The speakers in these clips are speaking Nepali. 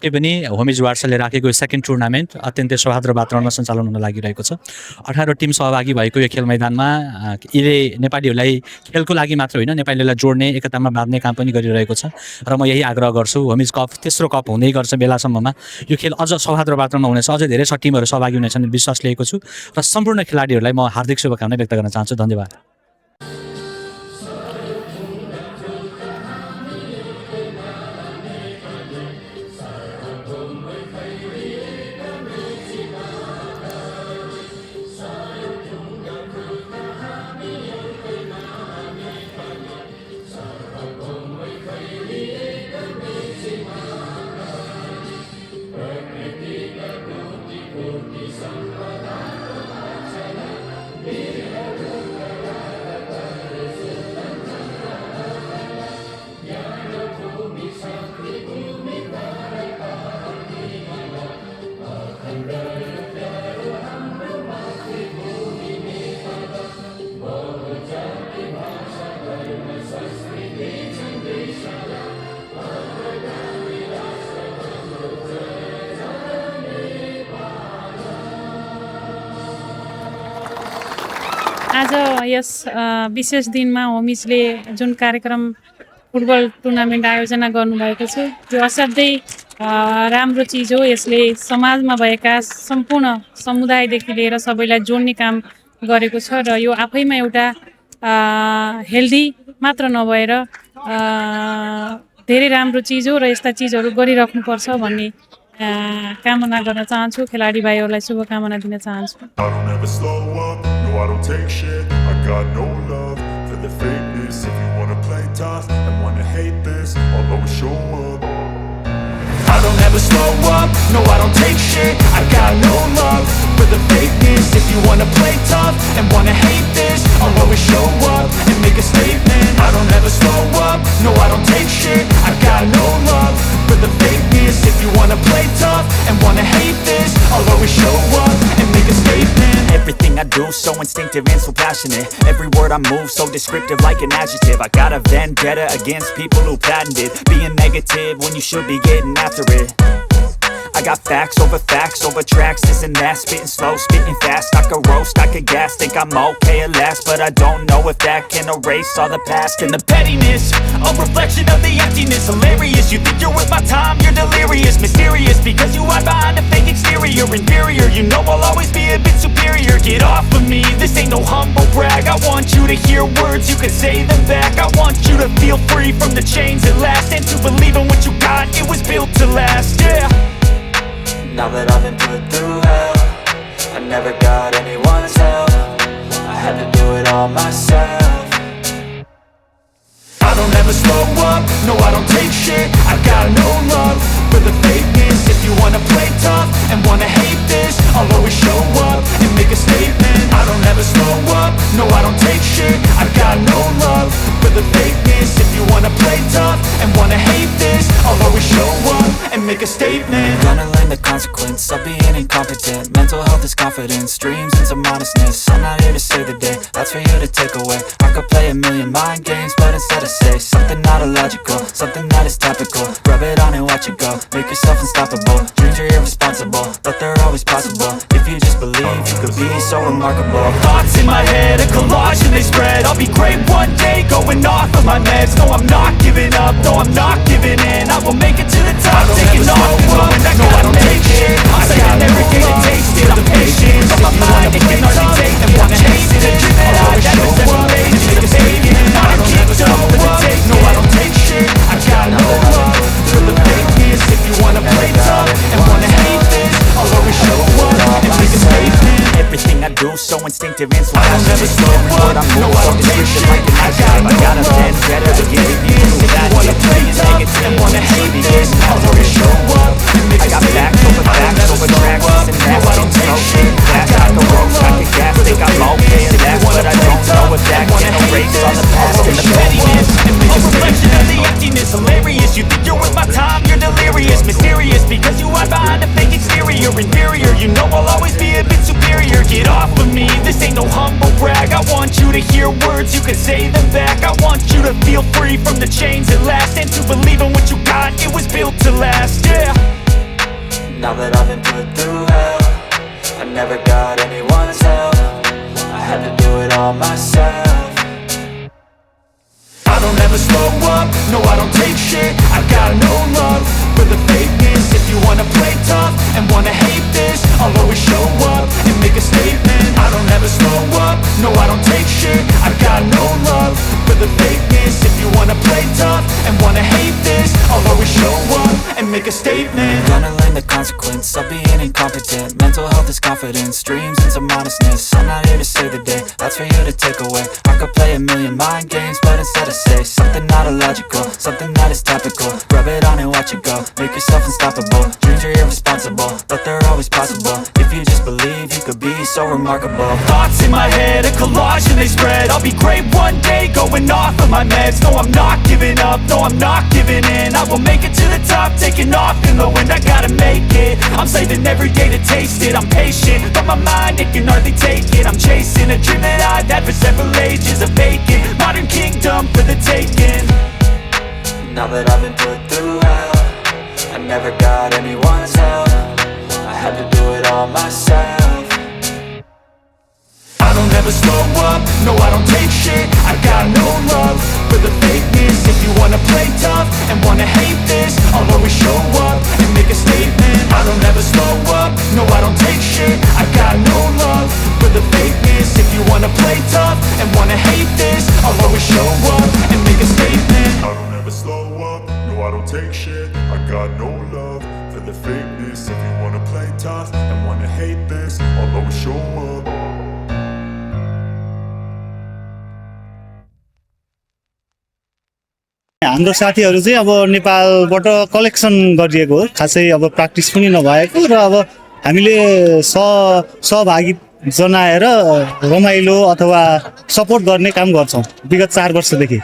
के पनि होमिज वार्सले राखेको सेकेन्ड टुर्नामेन्ट अत्यन्तै सौहार्द वातावरणमा सञ्चालन हुन लागिरहेको छ। 18 टिम सहभागी भएको यो खेल मैदानमा यिनले नेपालीहरूलाई खेलको लागि मात्र होइन, नेपालीहरूलाई जोड्ने, एकतामा बाँध्ने काम पनि गरिरहेको छ र म यही आग्रह गर्छु होमिज कप तेस्रो कप हुँदै गर्छ बेलासम्ममा यो खेल अझ सौहार्द वातावरणमा हुनेछ, अझै धेरै टिमहरू सहभागी हुनेछन् विश्वास लिएको छु र सम्पूर्ण खेलाडीहरूलाई म हार्दिक शुभकामना व्यक्त गर्न चाहन्छु। धन्यवाद। आज यस विशेष दिनमा होमिजले जुन कार्यक्रम फुटबल टुर्नामेन्ट आयोजना गर्नुभएको छ यो असाध्यै राम्रो चिज हो। यसले समाजमा भएका सम्पूर्ण समुदायदेखि लिएर सबैलाई जोड्ने काम गरेको छ र यो आफैमा एउटा हेल्दी मात्र नभएर धेरै राम्रो चिज हो र यस्ता चिजहरू गरिराख्नुपर्छ भन्ने कामना गर्न चाहन्छु। खेलाडी भाइहरूलाई शुभकामना दिन चाहन्छु। I don't take shit, I got no love for the fakeness. If you wanna play tough and wanna hate this, I'll always show up. I don't ever slow up, no I don't take shit. I got no love for the fakeness. If you wanna play tough and wanna hate this, I'll always show up and make a statement. I don't ever slow up, no I don't take shit. I got no love for the fakeness. If you wanna play tough and wanna hate this, I'll always show up and make a statement. Everything I do so instinctive and so passionate. Every word I move so descriptive like an adjective. I got a vendetta against people who patented being negative when you should be getting after it. I got facts over tracks, this and that. Spitting slow, spitting fast. I could roast, I could gas. Think I'm okay at last, but I don't know if that can erase all the past. And the pettiness, a reflection of the emptiness. Hilarious, you think you're worth my time, you're delirious. Mysterious, because you hide behind a fake exterior. Inferior, you know I'll always be a bit superior. Get off of me, this ain't no humble brag. I want you to hear words, you can say them back. I want you to feel free from the chains at last, and to believe in what you got, it was built to last, yeah. Now that I've been put through hell, I never got anyone's help. I had to do it all myself. I don't ever slow up, no I don't take shit. I got no love for the fakeness. If you wanna play tough and wanna hate this, I'll always show up and make a statement. I don't ever slow up, no I don't take shit. I got no love for the fakeness. If you wanna play tough and wanna hate this, I'll always show up and make a statement. Gonna learn the consequence of being incompetent. Mental health is confidence, dreams and some honestness. I'm not here to save the day, that's for you to take away. I could play a million mind games, but instead I say something not illogical, something that is topical. Rub it on and watch it go, make yourself unstoppable. Dreams are irresponsible, but they're always possible. If you just believe, you could be so remarkable. Thoughts in my head, a collage and they spread. I'll be great one day, going off of my meds. No, I'm not giving up, no, I'm not giving in. I will make it to the top, taking off and going back. No, I don't take shit, I'm saying every day to taste it. I'm patient, but my mind, it can hardly take it. Want to hate it, and that I never separate it. Make a statement, I don't keep up with the take. No, I don't take shit, I got no love for the fakeness. If you wanna play tough and wanna hate this, I'll always show up and make a statement. Everything I do so instinctive and so I don't ever slow up, no I don't take shit. like an adjective. I got a vendetta against people who If you wanna play tough and wanna hate this, I'll always show up and make a I got statement. facts over I don't ever slow tracks, up, and no I don't take shit. I got no roast, I love could gas, for the think I'm fakeness. okay at If you last, wanna but I play don't know tough if that and wanna can hate erase all this, the past I'll and always the show pettiness. up and make A a reflection of the statement. emptiness. Hilarious, you think you're worth my time, you're delirious. Mysterious, because you hide behind a fake exterior. Inferior, you know I'll always be a bit superior. Get off of me, this ain't no humble brag. I want you to hear words, you can say them back. I want you to feel free from the chains at last, and to believe in what you got, it was built to last, yeah. Now that I've been put through hell, I never got anyone's help. I had to do it all myself. I don't ever slow up, no I don't take shit. I got no love for the fakeness. If you wanna play tough and wanna hate this, I'll always show up and make a statement. I don't ever slow up, no I don't take shit. I got no love for the fakeness. If you wanna play tough and wanna hate this, I'll always show up and make a statement. Gonna learn the consequence of being incompetent. Mental health is confidence, dreams and some honestness. I'm not here to save the day, that's for you to take away. I could play a million mind games, but instead I say something not illogical, something that is topical. Rub it on and watch it go, make yourself unstoppable. Dreams are irresponsible, but they're always possible. If you just believe, you could be so remarkable. Thoughts in my head, a collage and they spread. I'll be great one day, going off of my meds. No, I'm not giving up, no, I'm not giving in. I will make it to the top, taking off in the wind. I gotta make it, I'm saving every day to taste it. I'm patient, but my mind, it can hardly take it. I'm chasing a dream that I've had for several ages. A vacant, modern kingdom for the taking. Now that I've been put through hell, I never got anyone's help. I had to do it all myself. I don't ever slow up, no I don't take shit. I got no love for the fakeness. If you wanna play tough and wanna hate this, I'll always show up and make a statement. I don't ever slow up, no I don't take shit. I got no love for the fakeness. If you wanna play tough and wanna hate this, I'll always show up and make a statement. I don't ever slow up, no I don't take shit. I got no love for the fakeness. If you wanna play tough and wanna hate this, I'll always show up. हाम्रो साथीहरू चाहिँ अब नेपालबाट कलेक्सन गरिएको हो, खासै अब प्र्याक्टिस पनि नभएको र अब हामीले सहभागी जनाएर रमाइलो अथवा सपोर्ट गर्ने काम गर्छौँ विगत 4 वर्षदेखि।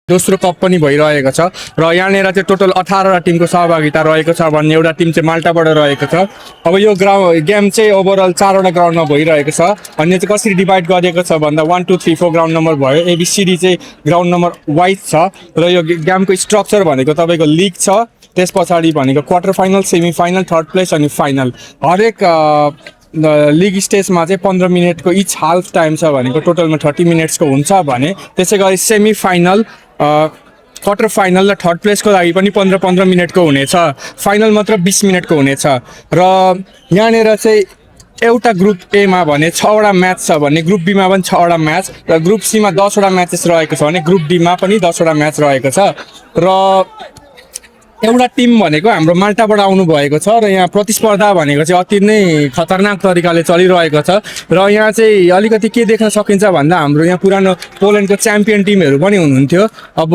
दोस्रो कप पनि भइरहेको छ र यहाँनिर चाहिँ टोटल 18 टिमको सहभागिता रहेको छ भन्ने एउटा टिम चाहिँ माल्टाबाट रहेको छ। अब यो गेम चाहिँ ओभरअल 4वटा ग्राउन्डमा भइरहेको छ। अनि चाहिँ कसरी डिभाइड गरिएको छ भन्दा 1 2 3 4 ग्राउन्ड नम्बर भयो। ABCD चाहिँ ग्राउन्ड नम्बर वाइज छ र यो गेमको स्ट्रक्चर भनेको तपाईँको लिग छ, त्यस पछाडि भनेको quarter final, semi final, third place अनि फाइनल। हरेक लिग स्टेजमा चाहिँ 15 मिनटको इच हाफ टाइम छ भनेको टोटलमा 30 मिनट्सको हुन्छ भने त्यसै गरी सेमी फाइनल, क्वार्टर फाइनल र थर्ड प्लेसको लागि पनि 15-15 मिनटको हुनेछ। फाइनल मात्र 20 मिनटको हुनेछ। र यहाँनिर चाहिँ एउटा ग्रुप एमा भने 6वटा म्याच छ भने ग्रुप बीमा पनि 6वटा म्याच र ग्रुप सीमा 10वटा म्याचेस रहेको छ भने ग्रुप डीमा पनि 10वटा म्याच रहेको छ। र एउटा टिम भनेको हाम्रो माल्टाबाट आउनु भएको छ र यहाँ प्रतिस्पर्धा भनेको चाहिँ अति नै खतरनाक तरिकाले चलिरहेको छ। र यहाँ चाहिँ अलिकति के देख्न सकिन्छ भन्दा हाम्रो यहाँ पुरानो पोल्यान्डको च्याम्पियन टिमहरू पनि हुनुहुन्थ्यो। अब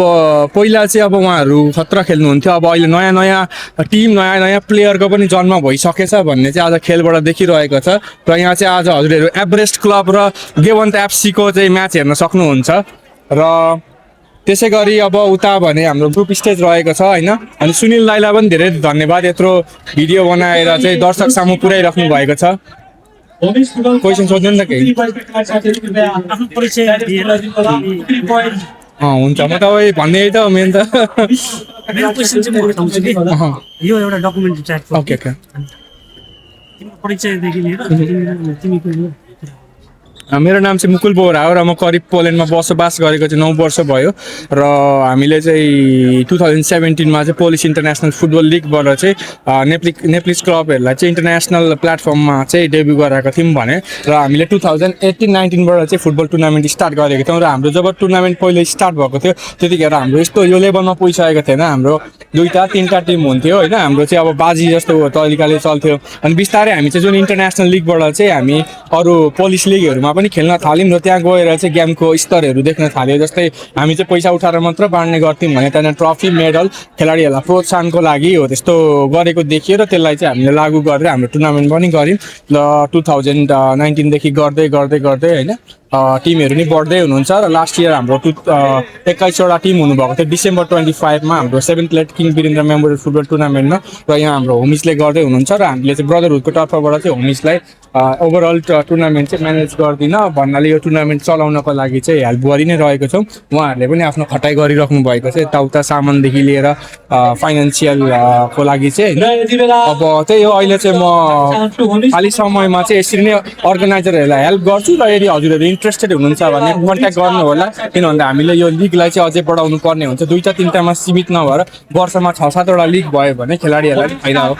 पहिला चाहिँ अब उहाँहरू खतरा खेल्नुहुन्थ्यो, अब अहिले नयाँ नयाँ टिम, नयाँ नयाँ प्लेयरको पनि जन्म भइसकेछ भन्ने चाहिँ आज खेलबाट देखिरहेको छ। र यहाँ चाहिँ आज हजुरहरू एभरेस्ट क्लब र गेवन्त एफसीको चाहिँ म्याच हेर्न सक्नुहुन्छ। र त्यसै गरी अब उता भने हाम्रो ग्रुप स्टेज रहेको छ होइन। अनि सुनिल दाइलाई पनि धेरै धन्यवाद यत्रो भिडियो बनाएर चाहिँ दर्शक सामु पुर्याइराख्नु भएको छ। क्वेसन सोध्नु नि त केही? हुन्छ, म तपाईँ भन्ने त मेन त यो एउटा डकुमेन्ट्री टाइप हो। Okay okay. परिचयदेखि लिएर मेरो नाम चाहिँ मुकुल बोरा हो र म करिब पोल्यान्डमा बसोबास गरेको चाहिँ 9 वर्ष भयो। र हामीले चाहिँ 2017मा चाहिँ पोलिस इन्टरनेसनल फुटबल लिगबाट चाहिँ नेप्लिज क्लबहरूलाई चाहिँ इन्टरनेसनल प्लेटफर्ममा चाहिँ डेब्यु गराएको थियौँ भने र हामीले 2018-19बाट चाहिँ फुटबल टुर्नामेन्ट स्टार्ट गरेको थियौँ। र हाम्रो जब टुर्नामेन्ट पहिले स्टार्ट भएको थियो त्यतिखेर हाम्रो यस्तो यो लेभलमा पुगिसकेको थिएन। हाम्रो 2-3टा टिम हुन्थ्यो होइन। हाम्रो चाहिँ अब बाजी जस्तो तरिकाले चल्थ्यो। अनि बिस्तारै हामी चाहिँ जुन इन्टरनेसनल लिगबाट चाहिँ हामी अरू पोलिस लिगहरूमा पनि खेल्न थाल्यौँ र त्यहाँ गएर चाहिँ गेमको स्तरहरू देख्न थाल्यो। जस्तै हामी चाहिँ पैसा उठाएर मात्र बाँड्ने गर्थ्यौँ भने त्यहाँनिर ट्रफी, मेडल, खेलाडीहरूलाई प्रोत्साहनको लागि हो त्यस्तो गरेको देखियो र त्यसलाई चाहिँ हामीले लागू गरेर हाम्रो टुर्नामेन्ट पनि गऱ्यौँ। र 2019देखि गर्दै गर्दै गर्दै होइन टिमहरू नि बढ्दै हुनुहुन्छ। र लास्ट इयर हाम्रो 21वटा टिम हुनुभएको थियो डिसेम्बर 25मा हाम्रो 7th late king Birendra memorial football टुर्नामेन्टमा। र यहाँ हाम्रो होमिसले गर्दै हुनुहुन्छ र हामीले चाहिँ ब्रदरहुडको तर्फबाट चाहिँ होमिसलाई ओभरअल टुर्नामेन्ट चाहिँ म्यानेज गर्दिन भन्नाले यो टुर्नामेन्ट चलाउनको लागि चाहिँ हेल्प गरि नै रहेको छौँ। उहाँहरूले पनि आफ्नो खटाइ गरिराख्नु भएको छ यताउता सामानदेखि लिएर फाइनेन्सियलको लागि चाहिँ होइन। अब त्यही हो, अहिले चाहिँ म खाली समयमा चाहिँ यसरी नै अर्गनाइजरहरूलाई हेल्प गर्छु र यदि हजुरहरू इन्ट्रेस्टेड हुनुहुन्छ भने कन्ट्याक्ट गर्नु होला। किन भन्दा हामीले यो लिगलाई चाहिँ अझै बढाउनु पर्ने हुन्छ। 2-3टामा सीमित नभएर वर्षमा 6-7वटा लिग भयो भने खेलाडीहरूलाई फाइदा हो।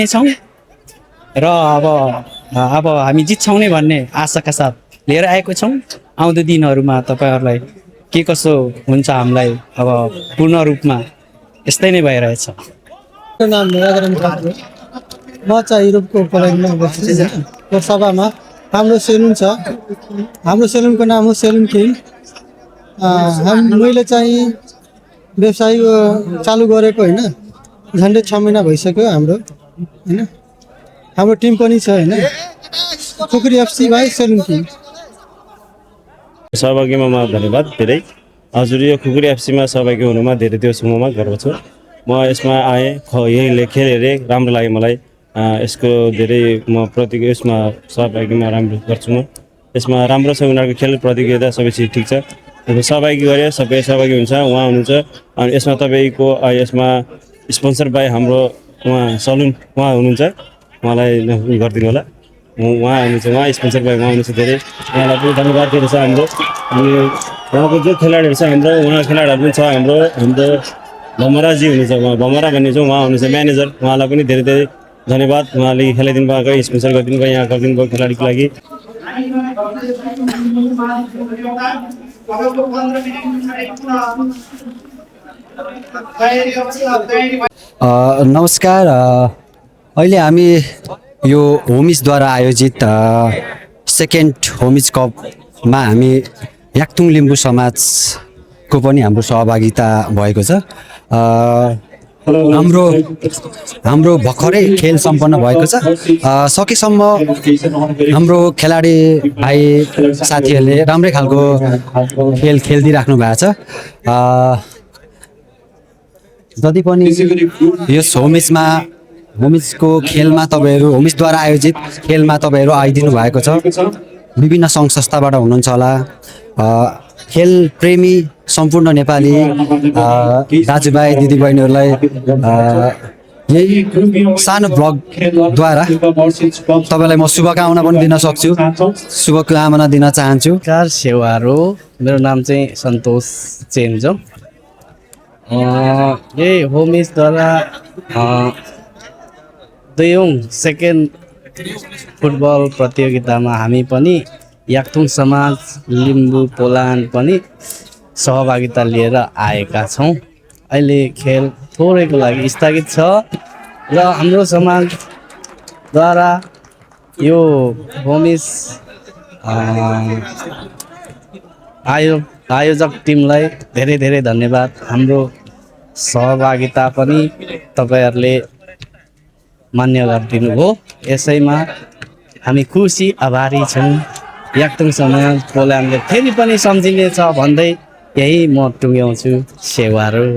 छौँ र अब हामी जित्छौँ नै भन्ने आशाका साथ लिएर आएको छौँ। आउँदो दिनहरूमा तपाईँहरूलाई के कसो हुन्छ हामीलाई अब पूर्ण रूपमा यस्तै नै भइरहेछ। मेरो नाम निराकरण ठाकुर, म चाहिँ युरोपको पोल्यान्डमा बस्छु। सभामा हाम्रो सेलुन छ, हाम्रो सेलुनको नाम हो सेलुन किङ। मैले चाहिँ व्यवसाय चालु गरेको होइन, झन्डै 6 महिना भइसक्यो हाम्रो होइन। हाम्रो टिम पनि छ होइन, खुकुरी एफसी बाई सेलुन किङ। सहभागीमा म धन्यवाद धेरै। हजुर यो खुकुरी एफसीमा सहभागी हुनुमा धेरै त्यो समूहमा गर्व छु। म यसमा आएँ, यही खेल हेरेँ, राम्रो लाग्यो मलाई। यसको धेरै म यसमा सहभागीमा राम्रो गर्छु। म यसमा राम्रो छ, उनीहरूको खेल प्रतियोगिता सबै चिज ठिक छ। सहभागी गरे सबै सहभागी हुन्छ, उहाँ हुनुहुन्छ। अनि यसमा तपाईँको यसमा स्पोन्सर बाई हाम्रो उहाँ सलुन उहाँ हुनुहुन्छ, उहाँलाई गरिदिनु होला। उहाँ हुनुहुन्छ, उहाँ स्पोन्सर बाई उहाँ हुनुहुन्छ। धेरै उहाँलाई पनि धन्यवाद दिएको छ हाम्रो। अनि उहाँको जो खेलाडीहरू छ हाम्रो, उहाँ खेलाडीहरू पनि छ हाम्रो भमराजी हुनुहुन्छ, उहाँ भमरा भन्ने जो उहाँ हुनुहुन्छ म्यानेजर, उहाँलाई पनि धेरै धेरै धन्यवाद। उहाँले खेलाइदिनु भएको, स्पोन्सर गरिदिनु भयो, यहाँ गरिदिनु भयो खेलाडीको लागि। नमस्कार, अहिले हामी यो होमिजद्वारा आयोजित सेकेन्ड होमिज कपमा हामी याक्थुङ लिम्बू समाजको पनि हाम्रो सहभागिता भएको छ। हाम्रो भर्खरै खेल सम्पन्न भएको छ। सकेसम्म हाम्रो खेलाडी भाइ साथीहरूले राम्रै खालको खेल खेलिदिइराख्नु भएको छ। जति पनि यो होमिजको खेलमा तपाईँहरू, होमिजद्वारा आयोजित खेलमा तपाईँहरू आइदिनु भएको छ। विभिन्न सङ्घ संस्थाबाट हुनुहुन्छ होला। खेल प्रेमी सम्पूर्ण नेपाली दाजुभाइ दिदीबहिनीहरूलाई यही सानो ब्लगद्वारा तपाईँलाई म शुभकामना पनि दिन सक्छु, शुभकामना दिन चाहन्छु। नमस्कार, सेवारो, मेरो नाम चाहिँ सन्तोष चेन्जो। यही होमिजद्वारा दुईौँ सेकेन्ड फुटबल प्रतियोगितामा हामी पनि याक्थुङ समाज लिम्बू पोल्यान्ड पनि सहभागिता लिएर आएका छौँ। अहिले खेल थोरैको लागि स्थगित छ र हाम्रो समाजद्वारा यो होमिज आयोजक टिमलाई धेरै धेरै धन्यवाद। हाम्रो सहभागिता पनि तपाईँहरूले मान्य गरिदिनु भयो, यसैमा हामी खुसी आभारी छौँ। याक्थुङ समाज पोल्यान्डले फेरि पनि सम्झिनेछ भन्दै यही म टुङ्ग्याउँछु। सेवारो।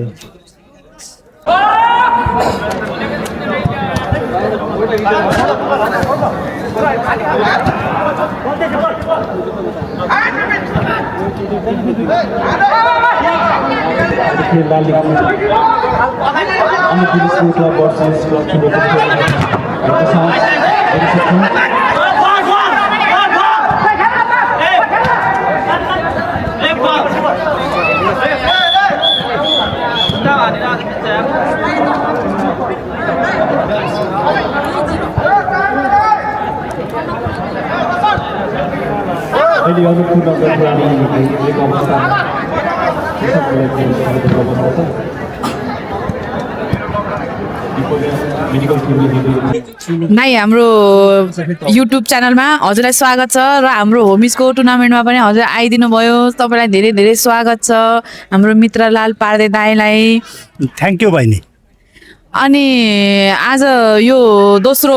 नाइ हाम्रो युट्युब च्यानलमा हजुरलाई स्वागत छ र हाम्रो होमिजको टुर्नामेन्टमा पनि हजुर आइदिनु भयो, तपाईँलाई धेरै धेरै स्वागत छ। हाम्रो मित्रलाल पार्दे दाइलाई थ्याङ्क यू बहिनी। अनि आज यो दोस्रो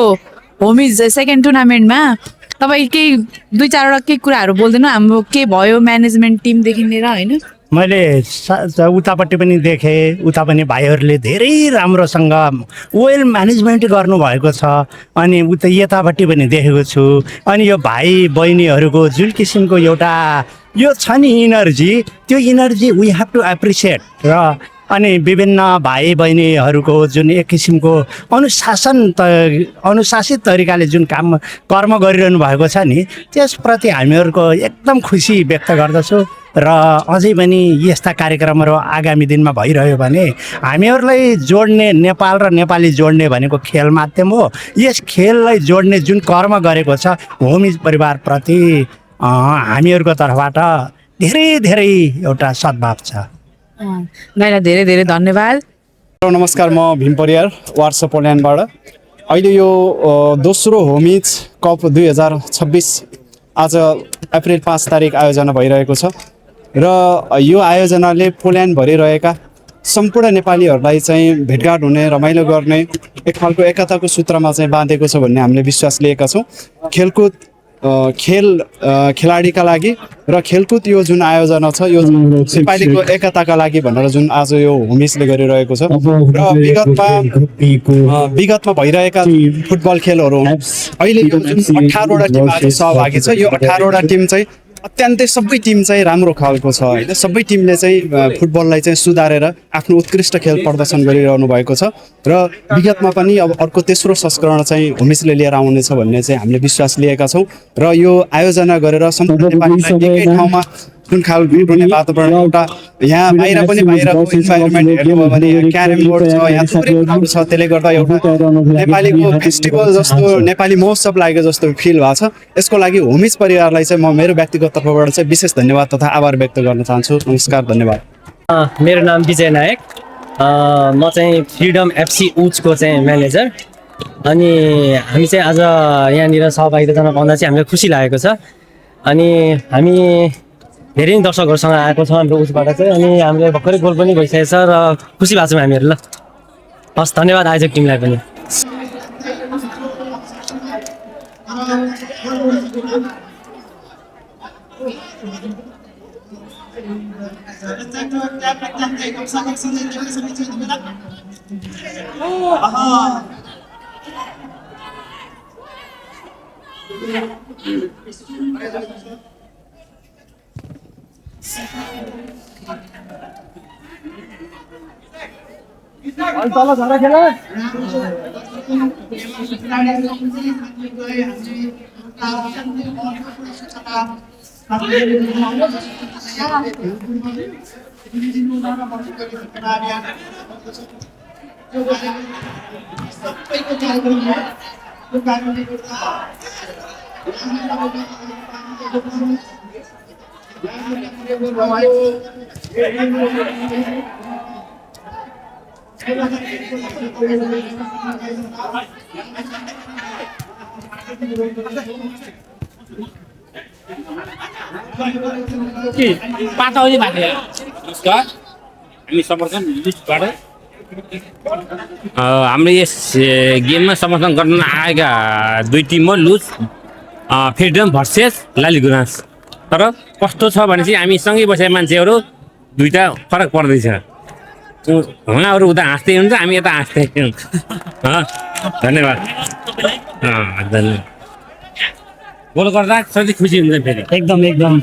होमिज सेकेन्ड टुर्नामेन्टमा तपाईँ केही 2-4वटा केही कुराहरू बोलिदिनु, हाम्रो के भयो म्यानेजमेन्ट टिमदेखि लिएर होइन? मैले उतापट्टि पनि देखेँ, उता पनि भाइहरूले धेरै राम्रोसँग वेल म्यानेजमेन्ट गर्नुभएको छ। अनि उता यतापट्टि पनि देखेको छु। अनि यो भाइ बहिनीहरूको जुन किसिमको एउटा यो छ नि इनर्जी, त्यो energy we have to appreciate. र अनि विभिन्न भाइ बहिनीहरूको जुन एक किसिमको अनुशासित तरिकाले जुन कर्म गरिरहनु भएको छ नि त्यसप्रति हामीहरूको एकदम खुसी व्यक्त गर्दछु र अझै पनि यस्ता कार्यक्रमहरू आगामी दिनमा भइरह्यो भने हामीहरूलाई जोड्ने नेपाल र नेपाली जोड्ने भनेको खेल माध्यम हो। यस खेललाई जोड्ने जुन कर्म गरेको छ होमिज परिवारप्रति हामीहरूको तर्फबाट धेरै धेरै एउटा सद्भाव छ। दाइलाई धेरै धेरै धन्यवाद। नमस्कार, म भीम परियार वाट्सएप पोल्यान्डबाट। अहिले यो दोस्रो होमिज कप 2026 आज अप्रिल 5 तारिक आयोजना भइरहेको छ र यो आयोजनाले पोल्यान्डभरि रहेका सम्पूर्ण नेपालीहरूलाई चाहिँ भेटघाट हुने, रमाइलो गर्ने, एक खालको एकताको सूत्रमा चाहिँ बाँधेको छ भन्ने हामीले विश्वास लिएका छौँ। खेलाडीका लागि र खेलकुद यो जुन आयोजना छ यो नेपालीको एकताका लागि भनेर जुन आज यो होमिजले गरिरहेको छ र विगतमा भइरहेका फुटबल खेलहरू अहिले यो जुन 18 वटा टिम आज सहभागी छ यो 18 वटा टिम चाहिँ अत्यन्तै सबै टिम चाहिँ राम्रो खालको छ होइन। सबै टिमले चाहिँ फुटबललाई चाहिँ सुधारेर आफ्नो उत्कृष्ट खेल प्रदर्शन गरिरहनु भएको छ र विगतमा पनि अब अर्को तेस्रो संस्करण चाहिँ होमिजले लिएर आउनेछ भन्ने चाहिँ हामीले विश्वास लिएका छौँ र यो आयोजना गरेर सम्पूर्ण नेपालीलाई एकै ठाउँमा जुन खालको वातावरण एउटा यहाँ बाहिरको इन्भाइरोमेन्ट हेर्नुभयो भने क्यारम बोर्ड छ, यहाँ थुप्रै कुराहरू छ, त्यसले गर्दा एउटा नेपालीको फेस्टिभल जस्तो नेपाली महोत्सव लागेको जस्तो फिल भएको छ। यसको लागि होमिज परिवारलाई चाहिँ म मेरो व्यक्तिगत तर्फबाट चाहिँ विशेष धन्यवाद तथा आभार व्यक्त गर्न चाहन्छु। नमस्कार, धन्यवाद। मेरो नाम विजय नायक, म चाहिँ फ्रिडम एफसी उचको चाहिँ म्यानेजर। अनि हामी चाहिँ आज यहाँनिर सहभागिता जनाउन पाउँदा चाहिँ हामीलाई खुसी लागेको छ। अनि हामी धेरै दर्शकहरूसँग आएको छ हाम्रो उचबाट चाहिँ, अनि हामीले भर्खरै गोल पनि भइसकेको छ र खुसी भएको छौँ हामीहरू। ल हस्, धन्यवाद आयोजक टिमलाई पनि। हाम्रो यस गेममा समर्थन गर्न आएका दुई टिम हो, लुज फ्रिडम भर्सेस लालीगुराँस। तर कस्तो छ भने चाहिँ हामी सँगै बसेका मान्छेहरू दुईवटा फरक पर्दैछ। उहाँहरू उता हाँस्दै हुन्छ, हामी यता हाँस्दै हुन्छ। धन्यवाद। धन्यवाद। गोल गर्दा सधैँ खुसी हुन्छ फेरि। एकदम एकदम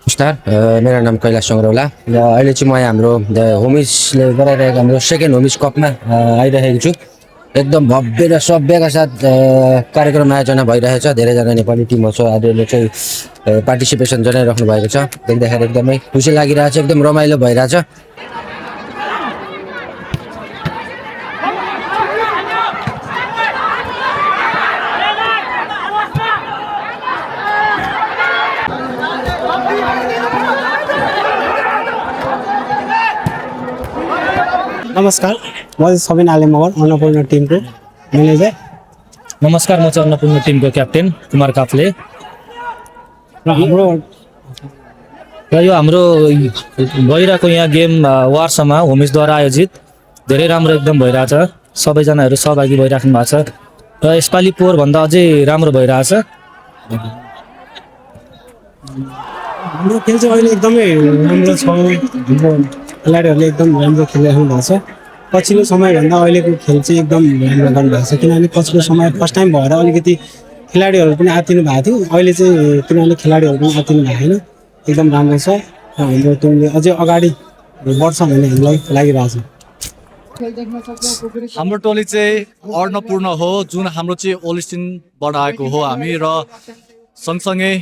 नमस्कार, मेरो नाम कैलाश सङ्ग्रौला र अहिले चाहिँ म हाम्रो होमिजले गराइरहेको हाम्रो सेकेन्ड होमिज कपमा आइरहेको छु। एकदम भव्य र सभ्यका साथ कार्यक्रम आयोजना भइरहेछ। धेरैजना नेपाली टिमहरू छ, आदिले चाहिँ पार्टिसिपेसन जनाइराख्नु भएको छ। देख्दाखेरि एकदमै खुसी लागिरहेछ, एकदम रमाइलो भइरहेछ। नमस्कार म चाहिँ सबिन आले मगर अन्नपूर्ण टिमको म्यानेजर। नमस्कार म चाहिँ अन्नपूर्ण टिमको क्याप्टेन कुमार काफ्ले। र यो हाम्रो भइरहेको यहाँ गेम वार्समा होमिसद्वारा आयोजित धेरै राम्रो एकदम भइरहेछ। सबैजनाहरू सहभागी भइराख्नु भएको छ र यसपालि पोहोरभन्दा अझै राम्रो भइरहेछ। हाम्रो खेल चाहिँ अहिले एकदमै राम्रो छ। हाम्रो खेलाडीहरूले एकदम राम्रो खेलिराख्नु भएको छ। पछिल्लो समयभन्दा अहिलेको खेल चाहिँ एकदम राम्रो गर्नुभएको छ, किनभने पछिल्लो समय फर्स्ट टाइम भएर अलिकति खेलाडीहरू पनि आत्तिनु भएको थियो। अहिले चाहिँ किनभने खेलाडीहरू पनि आत्तिनु भएको छैन, एकदम राम्रो छ। हाम्रो टिमले अझै अगाडि बढ्छ भन्ने हामीलाई लागिरहेछ। हाम्रो टोली चाहिँ अन्नपूर्ण हो, जुन हाम्रो चाहिँ ओलिस्टिनबाट आएको हो हामी। र सँगसँगै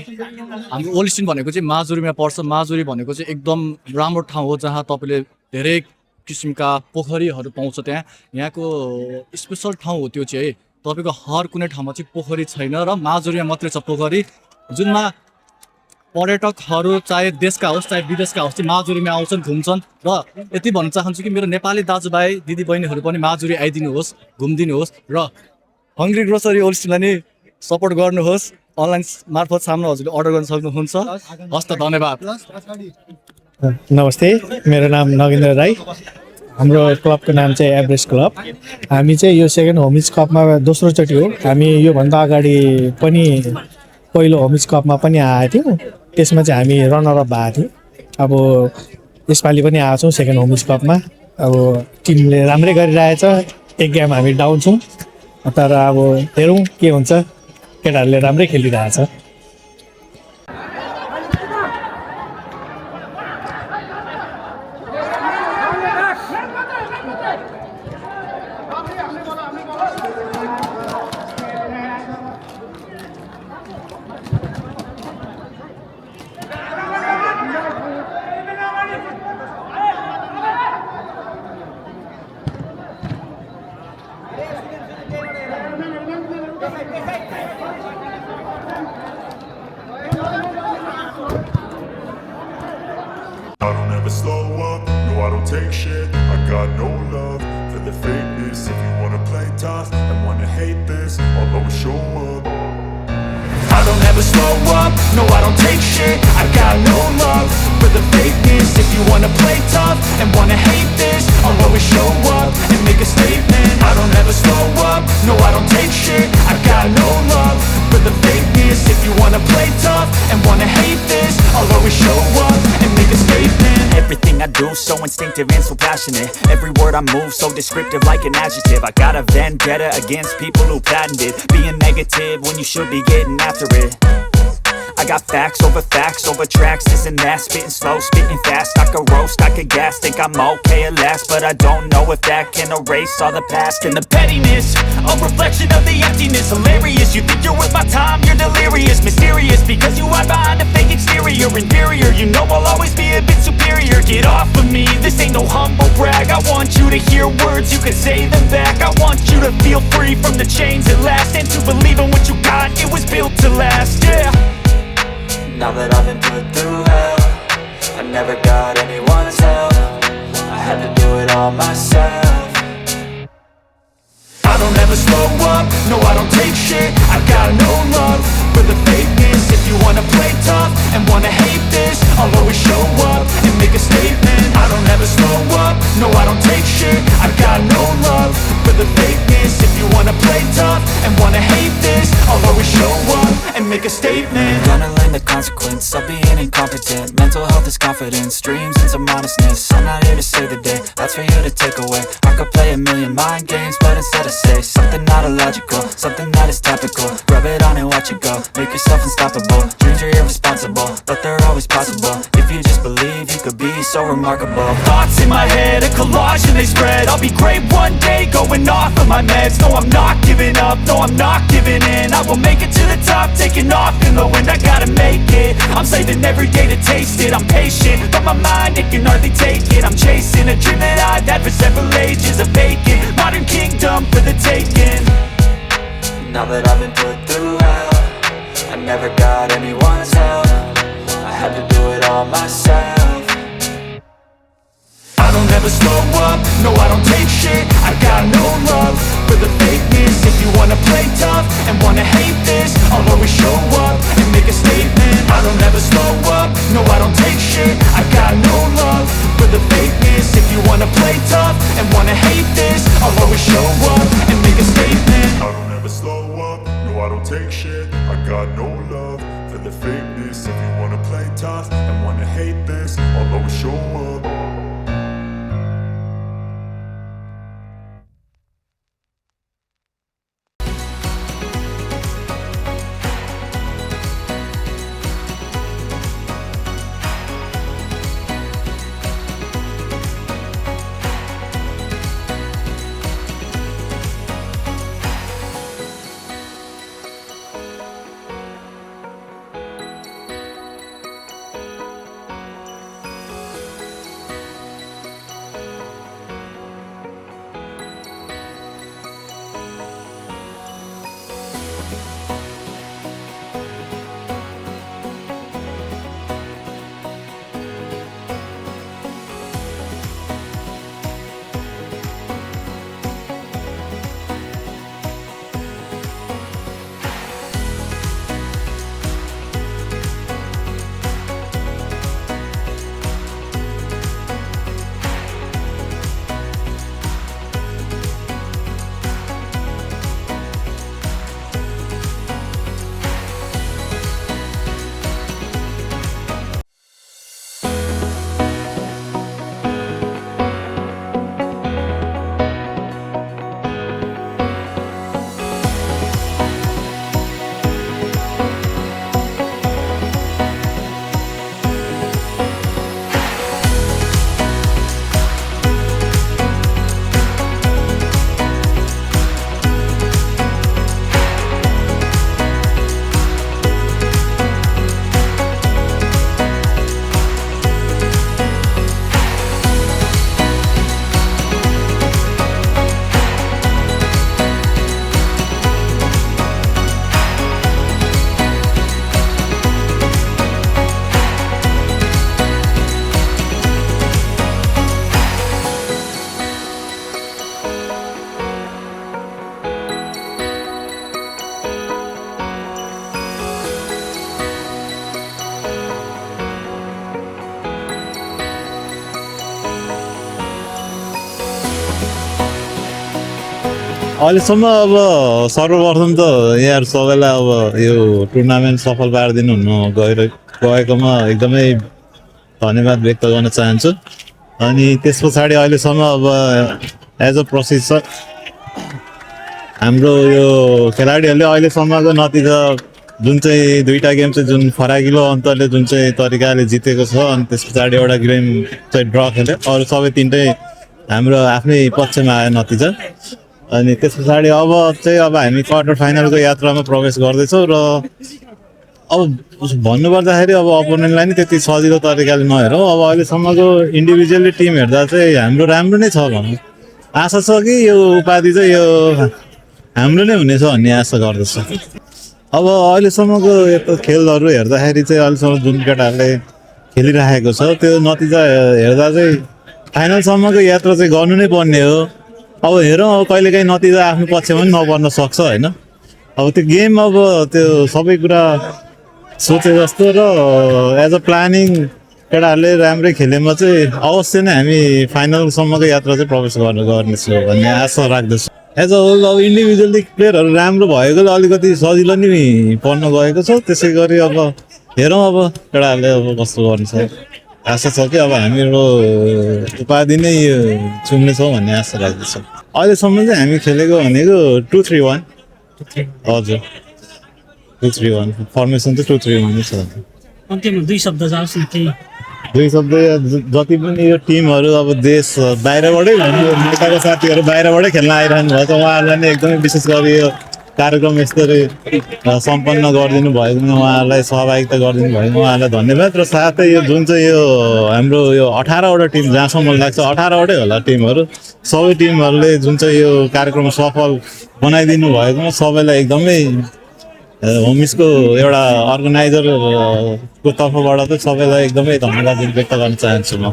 हाम्रो ओलिस्टिन भनेको चाहिँ माजुरीमा पर्छ। माजुरी भनेको चाहिँ एकदम राम्रो ठाउँ हो जहाँ तपाईँले धेरै किसिमका पोखरीहरू पाउँछ। यहाँको स्पेसल ठाउँ हो त्यो चाहिँ। तपाईँको हर कुनै ठाउँमा चाहिँ पोखरी छैन र माजुरीमा मात्रै छ पोखरी, जुनमा पर्यटकहरू चाहे देशका होस् चाहे विदेशका होस् चाहिँ माजुरीमा आउँछन्, घुम्छन्। र यति भन्न चाहन्छु कि मेरो नेपाली दाजुभाइ दिदीबहिनीहरू पनि माजुरी आइदिनुहोस्, घुमिदिनुहोस् र हङ्ग्री ग्रोसरी ओलिस्टिनलाई नि सपोर्ट गर्नुहोस्। अनलाइन मार्फत सामना हजुरले अर्डर गर्न सक्नुहुन्छ। हस् त, धन्यवाद। नमस्ते, मेरो नाम नगेन्द्र राई। हाम्रो क्लबको नाम चाहिँ एभरेस्ट क्लब। हामी चाहिँ यो सेकेन्ड होमिज कपमा दोस्रोचोटि हो। हामी योभन्दा अगाडि पनि पहिलो होमिज कपमा पनि आएको थियौँ, त्यसमा चाहिँ हामी रनरअप भएको थियौँ। अब यसपालि पनि आएको छौँ सेकेन्ड होमिज कपमा। अब टिमले राम्रै गरिरहेछ, एक गेम हामी डाउन छौँ, तर अब हेरौँ के हुन्छ। केटाहरूले राम्रै खेलिरहेछ। I don't ever slow up, no I don't take shit. I got no love for the fakeness. If you wanna play tough and wanna hate this, I'll always show up. I don't ever slow up, no I don't take shit. I got no love for the fakeness. If you wanna play tough and wanna hate this, I'll always show up and make a statement. I don't ever slow up, no I don't take shit. I got no love for the fakeness. If you wanna play tough and wanna hate this, I'll always show up and make a statement. Everything I do so instinctive and so passionate. Every word I move so descriptive like an adjective. I got a vendetta against people who patented being negative when you should be getting after it. I got facts over tracks, this and that. Spitting slow, spitting fast. I could roast, I could gas. Think I'm okay at last, but I don't know if that can erase all the past. And the pettiness, a reflection of the emptiness. Hilarious, you think you're worth my time, you're delirious. Mysterious, because you hide behind a fake exterior. Inferior, you know I'll always be a bit superior. Get off of me, this ain't no humble brag. I want you to hear words, you can say them back. I want you to feel free from the chains at last, and to believe in what you got, it was built to last, yeah. Now that I've been put through hell, I never got anyone's help. I had to do it all myself. I don't ever slow up, no I don't take shit. I got no love for the fakeness. If you wanna play tough and wanna hate this, I'll always show up and make a statement. I don't ever slow up, no I don't take shit. I got no love for the fakeness. If you wanna play tough and wanna hate this, I'll always show up and make a statement. Gonna learn the consequence of being incompetent. Mental health is confidence, dreams and some honestness. I'm not here to save the day, that's for you to take away. I could play a million mind games, but instead I say something not illogical, something that is topical. Rub it on and watch it go, make yourself unstoppable. Dreams are irresponsible, but they're always possible. If you just believe, you could be so remarkable. Thoughts in my head, a collage and they spread. I'll be great one day, going off of my meds. No, I'm not giving up, no, I'm not giving in. I will make it to the top, taking off in the wind. I gotta make it, I'm saving every day to taste it. I'm patient, but my mind, it can hardly take it. I'm chasing a dream that I've had for several ages. A vacant, modern kingdom for the taking. Now that I've been put through hell, I never got anyone's help. I had to do it all myself. I don't ever slow up, no I don't take take shit. I got no love for the fakeness. If you wanna play tough and wanna hate this, I'll always show up. अहिलेसम्म अब सर्वप्रथम त यहाँ सबैलाई अब यो टुर्नामेन्ट सफल पारिदिनु हुन गएकोमा एकदमै धन्यवाद व्यक्त गर्न चाहन्छु। अनि त्यस पछाडि अहिलेसम्म अब एज अ प्रशिक्षक हाम्रो यो खेलाडीहरूले अहिलेसम्मको नतिजा जुन चाहिँ दुईवटा गेम चाहिँ जुन फराकिलो अन्तरले जुन चाहिँ तरिकाले जितेको छ, अनि त्यस पछाडि एउटा गेम चाहिँ ड्र खेल्यो, अरू सबै तिनटै हाम्रो आफ्नै पक्षमा आयो नतिजा। अनि त्यस पछाडि अब हामी क्वार्टर फाइनलको यात्रामा प्रवेश गर्दैछौँ र अब भन्नुपर्दाखेरि अब अपोनेन्टलाई नि त्यति सजिलो तरिकाले नहेरौँ। अब अहिलेसम्मको इन्डिभिजुअली टिम हेर्दा चाहिँ हाम्रो राम्रो नै छ भनौँ। आशा छ कि यो उपाधि चाहिँ यो हाम्रो नै हुनेछ भन्ने आशा गर्दछु। अब अहिलेसम्मको यस्तो खेलहरू हेर्दाखेरि चाहिँ अहिलेसम्म जुन केटाहरूले खेलिराखेको छ त्यो नतिजा हेर्दा चाहिँ फाइनलसम्मको यात्रा चाहिँ गर्नु नै पर्ने हो। अब हेरौँ, अब कहिलेकाहीँ नतिजा आफ्नो पक्षमा पनि नपर्न सक्छ होइन। अब त्यो गेम अब त्यो सबै कुरा सोचे जस्तो र एज अ प्लानिङ केटाहरूले राम्रै खेलेमा चाहिँ अवश्य नै हामी फाइनलसम्मको यात्रा चाहिँ प्रवेश गर्नेछौँ भन्ने आशा राख्दछु। एज अ होल अब इन्डिभिजुअली प्लेयरहरू राम्रो भएकोले अलिकति सजिलो नै पर्न गएको छ। त्यसै गरी अब हेरौँ अब केटाहरूले अब कस्तो गर्नु छ। आशा छ कि अब हाम्रो उपाधि नै चुम्नेछौँ भन्ने आशा राख्दछु। अहिलेसम्म चाहिँ हामी खेलेको भनेको 2-3-1। हजुर 2-3-1 फर्मेसन चाहिँ 2-3-1 नै छ। अन्त्यमा दुई शब्द जाओस् न केही। दुई शब्द जति पनि यो टिमहरू अब देश बाहिरबाटै भन्यो, नेताको साथीहरू बाहिरबाटै खेल्न आइरहनु भएको छ, उहाँहरूलाई नै एकदमै विशेष गरी यो कार्यक्रम यसरी सम्पन्न गरिदिनु भएकोमा उहाँहरूलाई सहभागिता गरिदिनु भएको उहाँहरूलाई धन्यवाद। र साथै यो जुन चाहिँ यो हाम्रो यो 18वटा टिम जहाँसम्म लाग्छ 18वटै होला टिमहरू, सबै टिमहरूले जुन चाहिँ यो कार्यक्रम सफल बनाइदिनु भएकोमा सबैलाई एकदमै होमिसको एउटा अर्गनाइजरको तर्फबाट चाहिँ सबैलाई एकदमै धन्यवाद व्यक्त गर्न चाहन्छु म।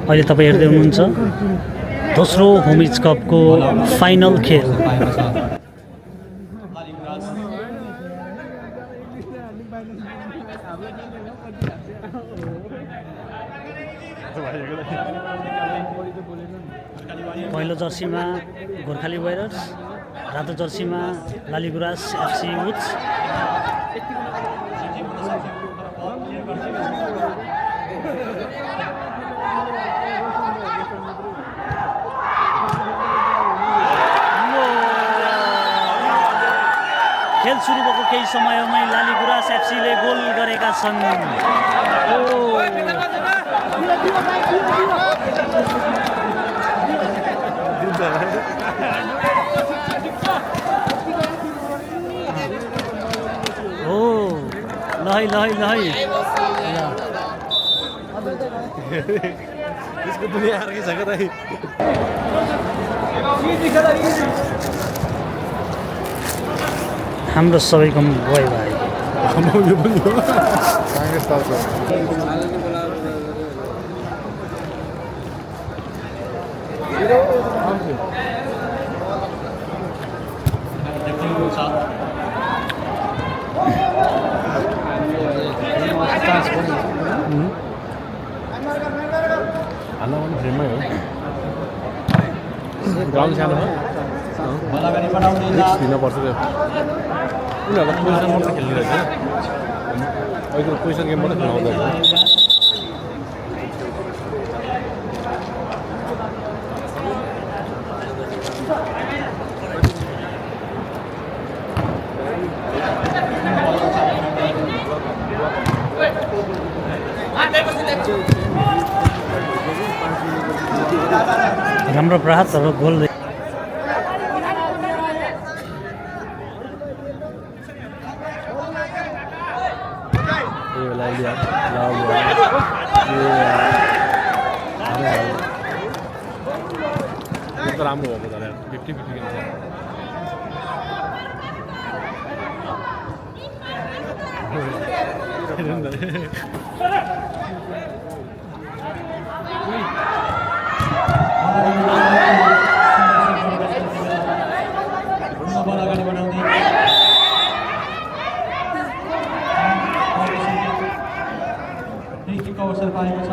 अहिले तपाईँ हेर्दै हुनुहुन्छ दोस्रो होमिज कपको फाइनल खेल। पहिलो जर्सीमा गोर्खाली वारियर्स, रातो जर्सीमा लालीगुराँस एफसी वुड्स। खेल सुरु भएको केही समयमै लालीगुराँस एफसीले गोल गरेका छन्। लहै लहै लहै इसको दुनिया अर्कै छ क्या हाम्रो सबैको भाइ भाइ ग्राउन्ड सानो हो दिनपर्छ त्यो उनीहरूलाई पोजिसन मात्रै खेलिरहेछ अहिले पोजिसन गेम मात्रै खेलाउँदैछ। राम्रो प्रहारहरू गोल राम्रो भएको तर 50-50 गेम छ। अवसर पाएको छ।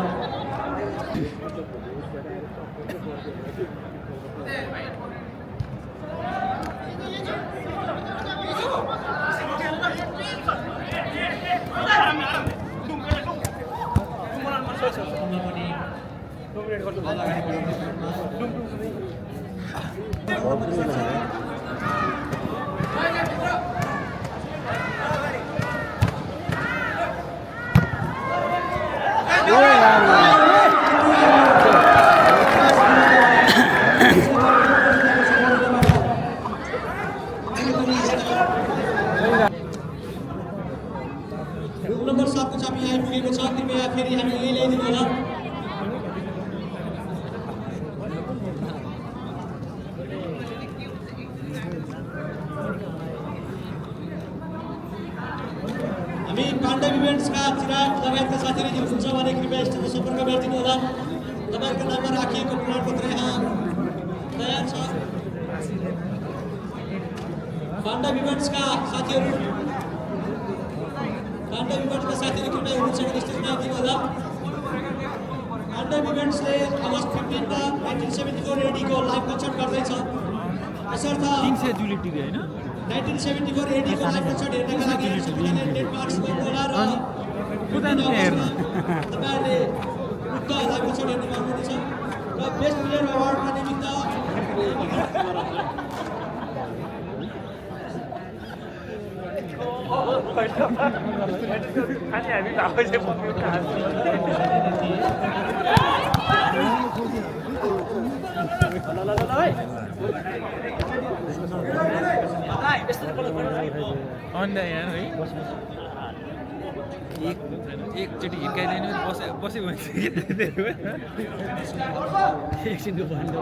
नम्बर 7 को चाबी आइपुगेको छ। कृपया फेरि हामी यही ल्याइदिनु होला। हामी पाण्डव इभेन्ट्सका चिराग लगायतका साथीहरू जो हुनुहुन्छ भने कृपया स्टेजमा सम्पर्क गरिदिनु होला। तपाईँको नाममा राखिएको प्रमाणपत्र यहाँ तयार छ। पाण्डव इभेन्ट्सका साथीहरू पाण्डव इभेन्ट्सका साथीहरू कृपया हुनुहुन्छ भने स्टेजमा आइदिनु होला। पाण्डव इभेन्ट्सले अगस्त 15 मा 1974 एडीको लाइभ कन्सर्ट गर्दैछ। यसर्थ 1974 एडीको लाइभ कन्सर्ट हेर्नका लागि सबैजनाले डेट मार्क्स गर्नु होला र तपाईँहरूले उक्त लाइभ कन्सर्ट हेर्न पाउनुहुनेछ। र बेस्ट प्लेयर अवार्डका निमित्त एकचोटि हिर्काइदिनु बस्यो भने एकछिनको भन्नु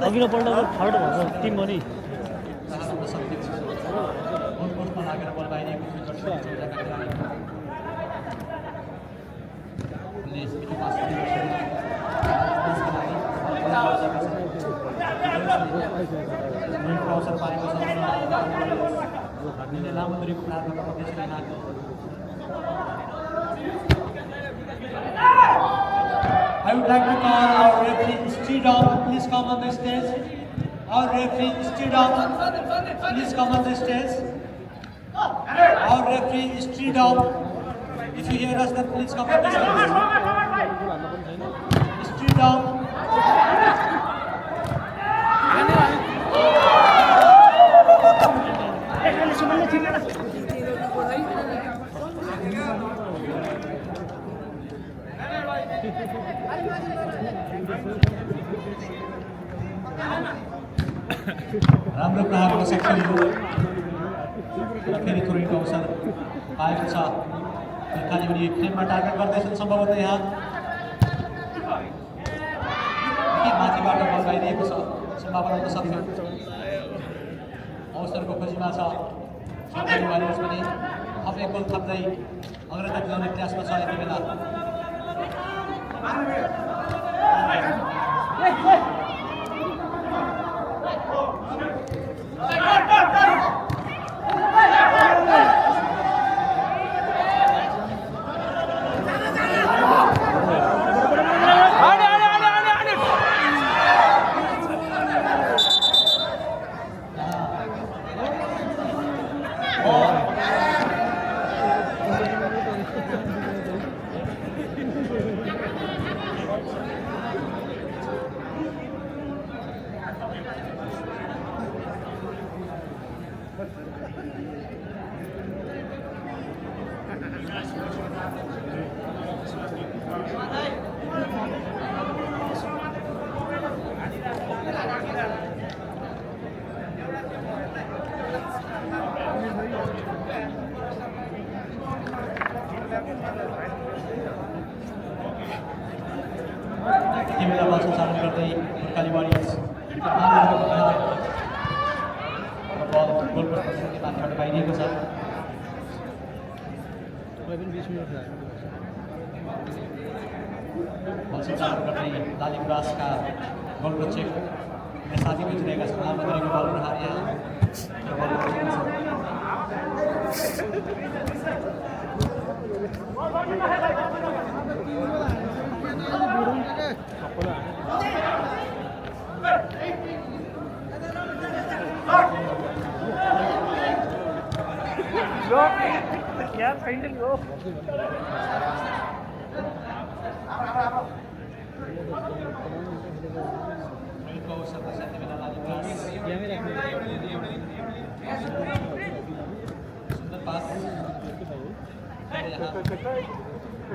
अघिल्लो पल्ट थर्ड भएको टिम पनि I would like to call our referee Stridom, please come on the stage. Our referee Stridom, please come on the stage. Our referee Stridom, if you hear us, then please come on the stage. Stridom. राम्रो प्रहार गर्न सकियो र फेरि थ्रोइङको अवसर पाएको छ खालि पनि फ्रेममा टार्गेट गर्दैछन् सम्भवतः यहाँ के माथिबाट बल आइरहेको छ सम्भावना हुन सक्यो अवसरको खोजीमा छ सरकारी वारियर्स पनि थप एक गोल थप्दै अग्रता दिलाउने प्रयासमा छ यति बेला लालीगुराँसका गोलरक्षक साथी बुझिरहेका छन् आमदरीको बल प्रहार यहाँ यार फाइनल हो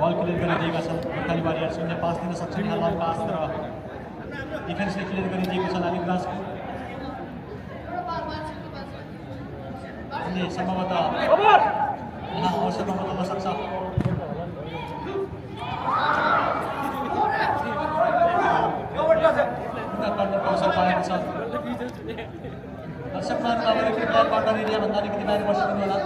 बल क्लियर गरिदिएका छन् गोर्खाली वारियर्स उनले पास दिन सक्छन् यहाँ लङ पास र डिफेन्सले क्लियर गरिदिएको छ लालीगुराँसको उनले सम्भवतः यहाँ अवसरमा बदल्न सक्छ अवसर पाएको छ दर्शक महानुभावले कृपया कर्नर एरियाभन्दा अलिकति बाहिर बसिदिनु होला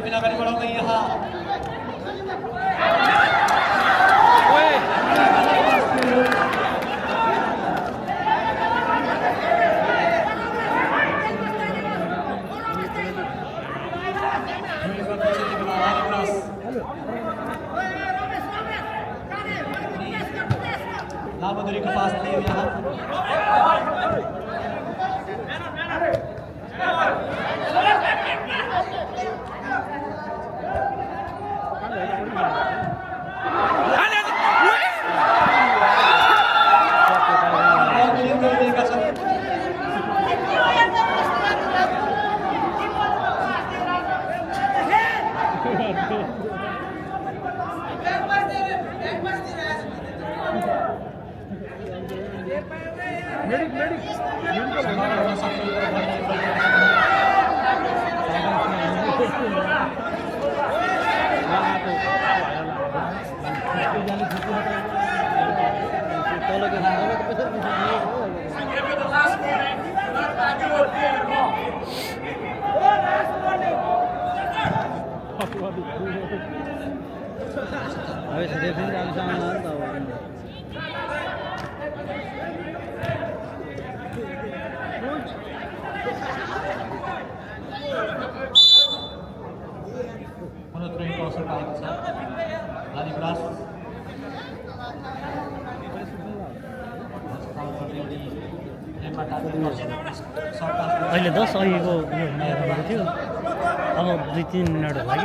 फिर अगाडि बढाउँदै यहाँ लामो दूरीको पास दियो यहाँ मनोत्रयको अवसर पाएको छ लालीगुराँस अहिले 10 अघिको यो हुनेहरू थियो अब 2-3 मिनटहरू लागि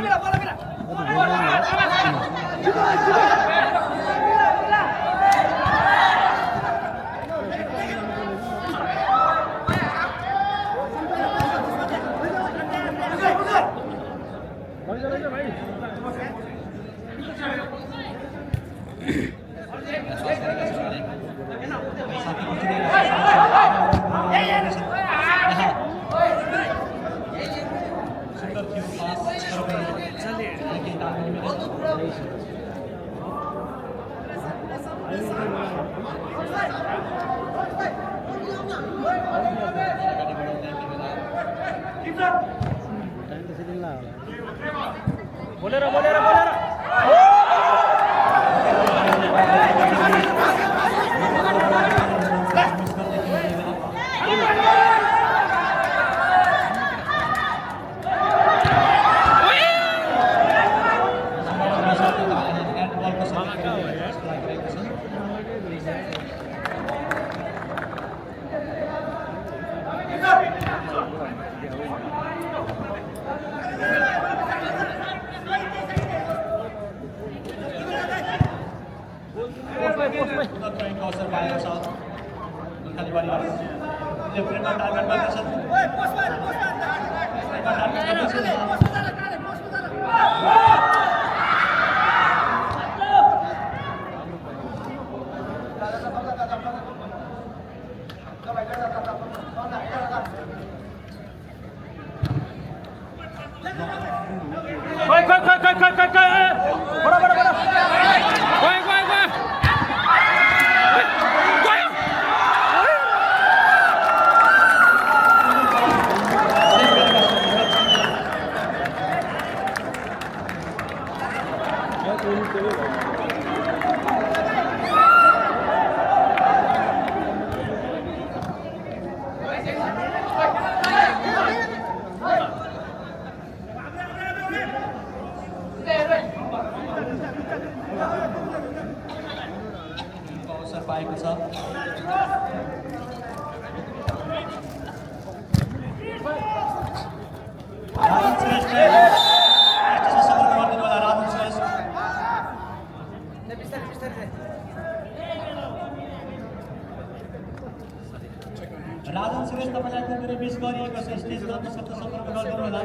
राजन सुरेश तपाईलाई कुनै मिस गरिएको छ स्टेज गर्न शब्द सम्पर्क गर्नु होला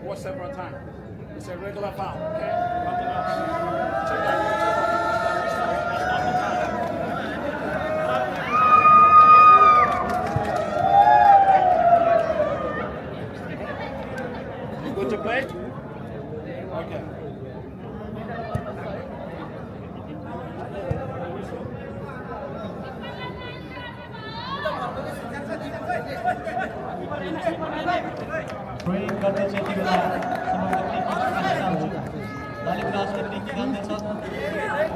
One step at a time. It's a regular foul, okay? Nothing else. Check that. You good to play? Okay. Throwing गर्दैछ यति बेला समग्र टिम गर्न चाहन्छु लाली गुराँसले टिम खेल्दैछ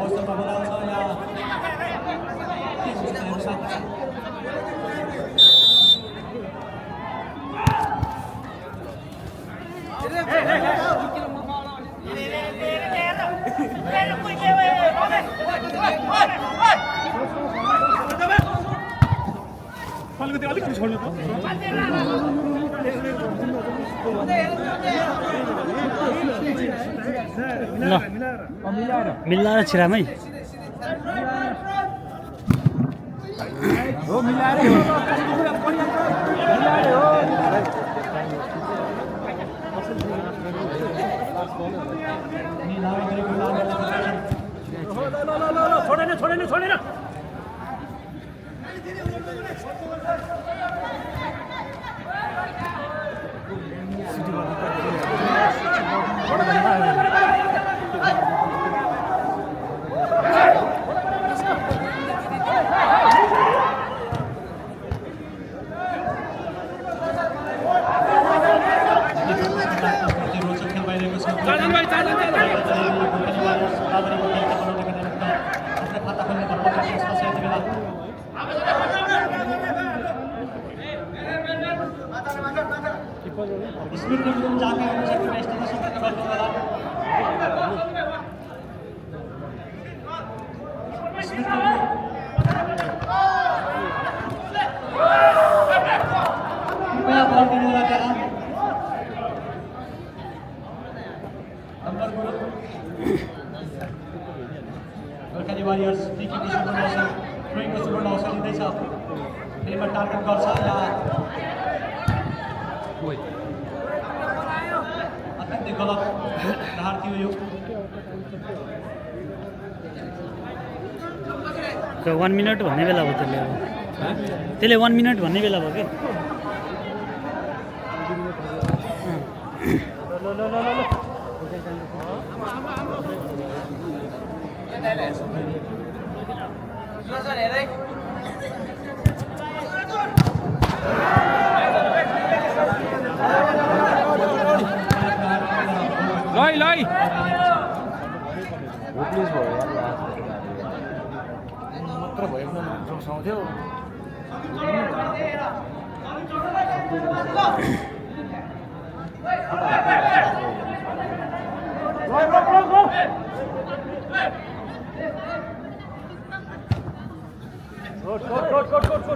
अवसरमा बोलाउँछ या के हुन्छ हेर्न सक्छ अलिकति छोड्नु त ल मिलाएर छिरामै हो मिलाएर छोडेन स्पिड रुम जाके हुन सक्ने बेस्टले सम्पर्क गर्नु होला स्पिड रुम कृपया बल दिनु होला त्यहाँ number Gorkhali warriors free kick सुरुवात अवसर थ्रोइङको सुरुवात अवसर लिँदैछ नेमा टार्गेट गर्छ या अत्यन्तै गलत प्रहार थियो यो 1 मिनट भन्ने बेला भयो त्यसले 1 मिनट भन्ने बेला भयो कि लै मात्र भयो जोसाउँथ्यो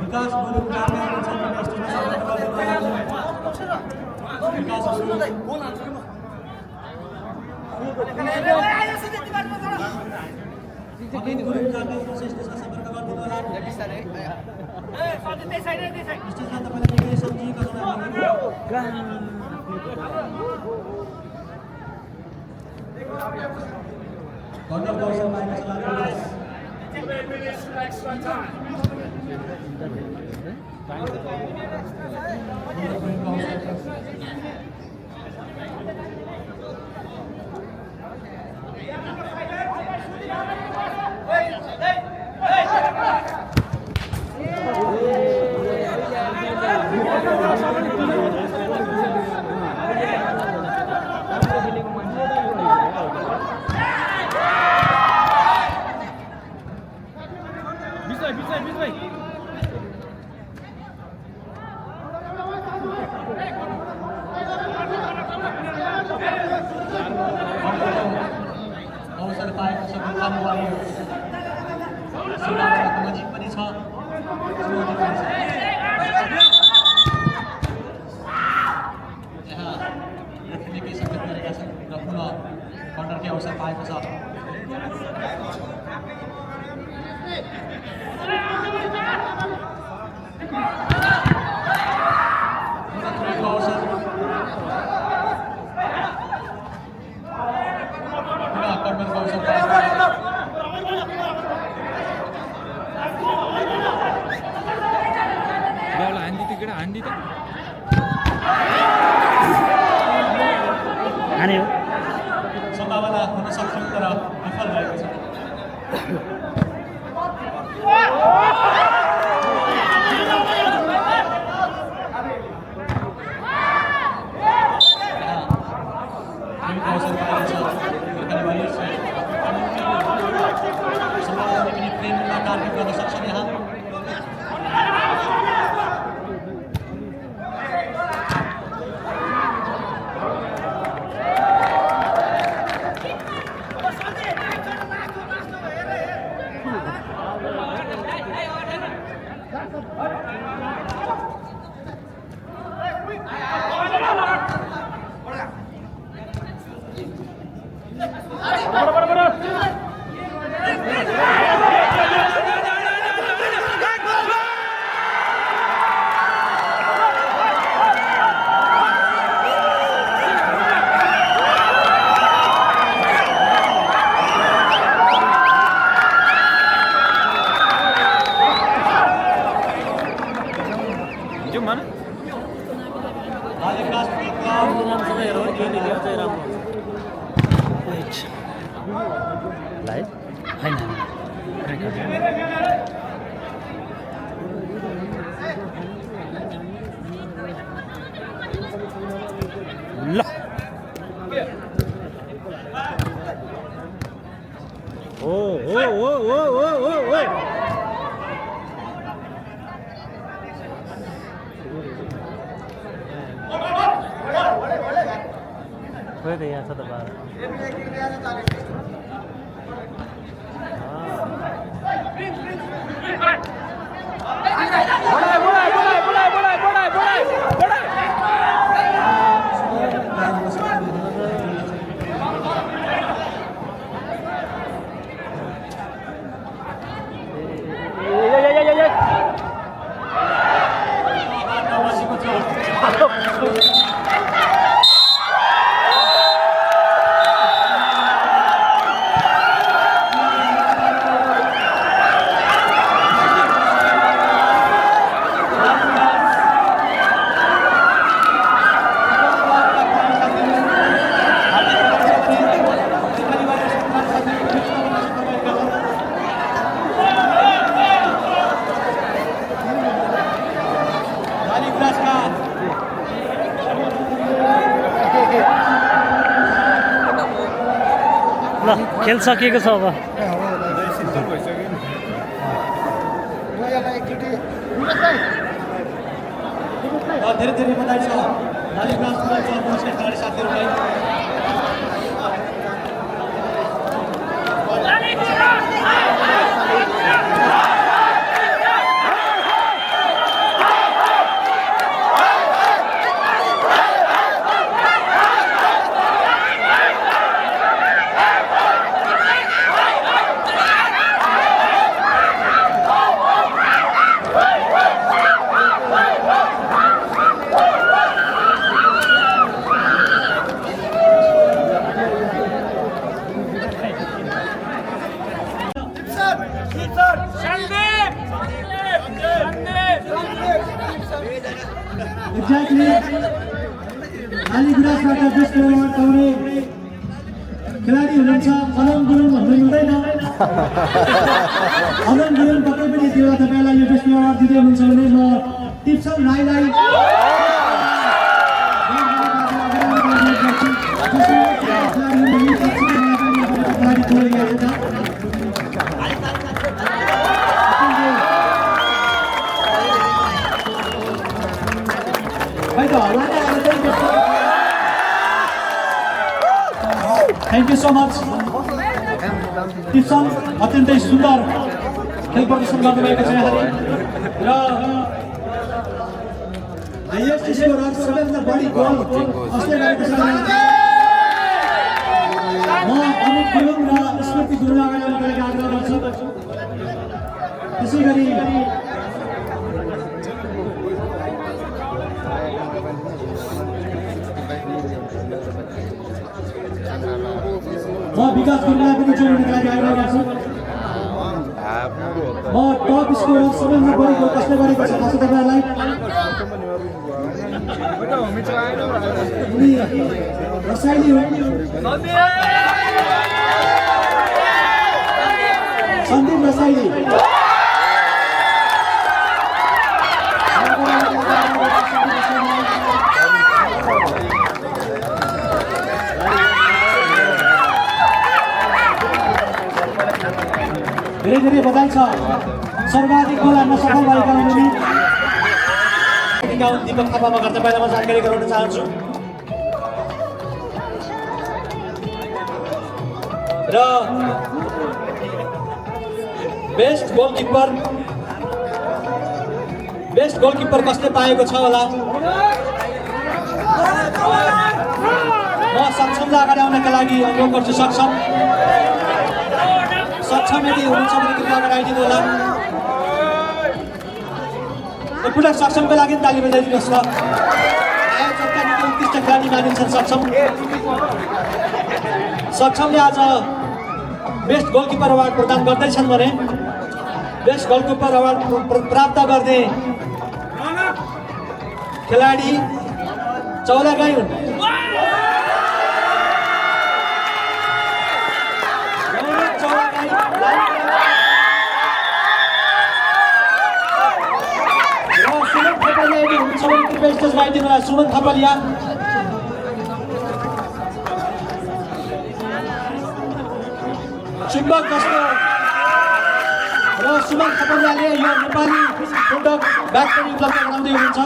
विकास गुरुङ जाने विकास अमित गुरुङ जाने श्रेष्ठसँग सम्पर्क गरिदिनु होला स्टेजमा तपाईँले निकै सम्झिएको छ गण्डक गौसमा आएको छ अवसर पाएको छ गोर्खाली वारियर्स सीमाको नजिक पनि छ यहाँ निकै सङ्कट गरेका छन् र पुनः कर्नरकै अवसर पाएको छ अवसर कर्नरको अवसर सम्भावना हुन सक्छ तर विफल भएको छ गेमको अवसर पाएको छ किनभने समाजले पनि प्रेमलाई टार्गेट गर्न सक्छन् यहाँ खेल सकिएको छ अब धेरै धेरै बधाई छ लालीगुराँस खेलाडी साथीहरूलाई Exactly. लालीगुराँसबाट बेस्ट अवार्ड पाउने खेलाडी हुनुहुन्छ अनम गुरुङ भन्नु हुँदैन अनम गुरुङ पक्कै पनि यति बेला तपाईँलाई यो बेस्ट अवार्ड दिँदै हुनुहुन्छ भने म टिप्सन राईलाई Thank you so much. टिप्सन अत्यन्तै सुन्दर खेल प्रदर्शन गर्नुभएको छ यहाँले र यस स्कोरर सबैभन्दा बढी गोल कसले गरेको छ म अमित गुरुङ र स्मृति गुरुङ अगाडि आउनका लागि आग्रह गर्छु त्यसैगरी म विकास गुरुङलाई पनि जोड्नका लागि आग्रह गर्छु म टप स्कोरर सबैभन्दा बढी गोल कसले गरेको छ थाहा छ तपाईँहरूलाई रसाइली हो सन्दीप रसाइली धेरै धेरै बधाई छ सर्वाधिक गोल हान्न सफल भएका हुनुहुने दीपक थापामा घर तपाईँलाई म जानकारी गराउन चाहन्छु र बेस्ट गोलकिपर कसले पाएको छ होला म सक्षमलाई अगाडि आउनका लागि अनुरोध गर्छु सक्षम यदि हुनुहुन्छ भने कृपया अगाडि आइदिनु होला एकपटक सक्षमको लागि ताली बजाइदिनुहोस् ल आयोजकका निकै उत्कृष्ट खेलाडी मानिन्छन् सक्षमले आज बेस्ट गोलकिपर अवार्ड प्रदान गर्दैछन् भने बेस्ट गोलकिपर अवार्ड प्राप्त गर्ने खेलाडी चौलागाई हुन् सुमन थपलिया चुम्बक जस्तो र सुमन थपलियाले यो नेपाली फुटबल ब्याट पनि उपलब्ध गराउँदै हुनुहुन्छ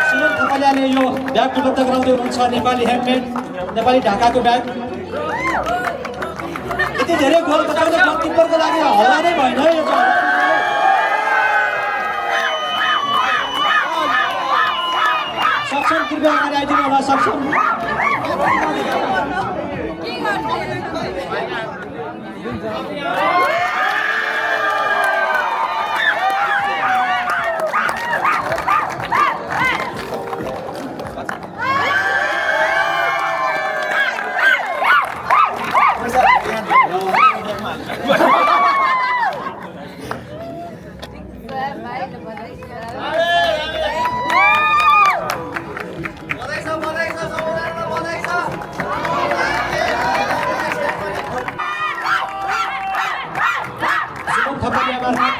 सुमन थपलियाले यो ब्याट उपलब्ध गराउँदै हुनुहुन्छ नेपाली ह्यान्डमेड नेपाली ढाकाको ब्याट यति धेरै गोल बचाउने गोलकिपरको लागि हल्ला नै भएन है यो सक्षम कृपया अगाडि आइदिनु होला सक्षम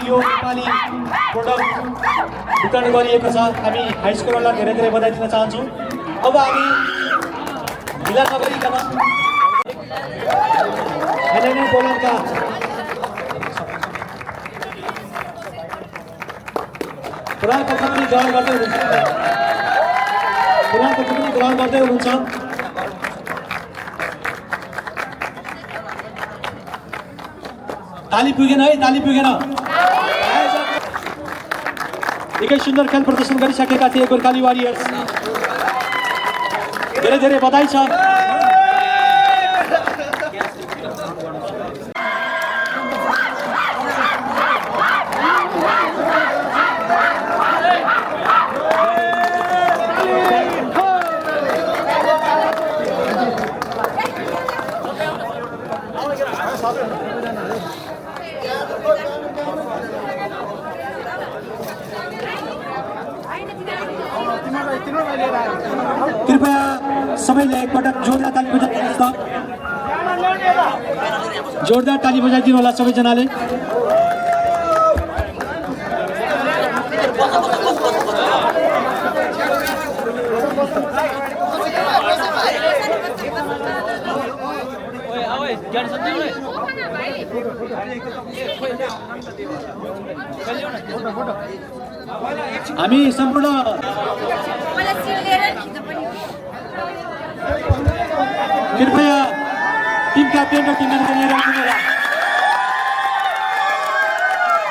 यो नेपाली प्रोडक्ट वितरण गरिएको छ हामी हाई स्कुलहरूलाई धेरै धेरै बधाई दिन चाहन्छौँ अब हामी ढिला नगरिकन एनएनए पोल्यान्डका पुराण कथा पनि ग्रहण गर्दै हुनुहुन्छ ताली पुगेन है ताली पुगेन निकै सुन्दर खेल प्रदर्शन गरिसकेका थिए गोर्खाली वारियर्स धेरै धेरै बधाई छ कृपया सबैले एकपटक जोरदार ताली बजाइदिनुहोस् त जोरदार ताली बजाइदिनु होला सबैजनाले हामी सम्पूर्ण कृपया टिम क्याप्टेन र टिम म्यानेजर लिएर आइदिनु होला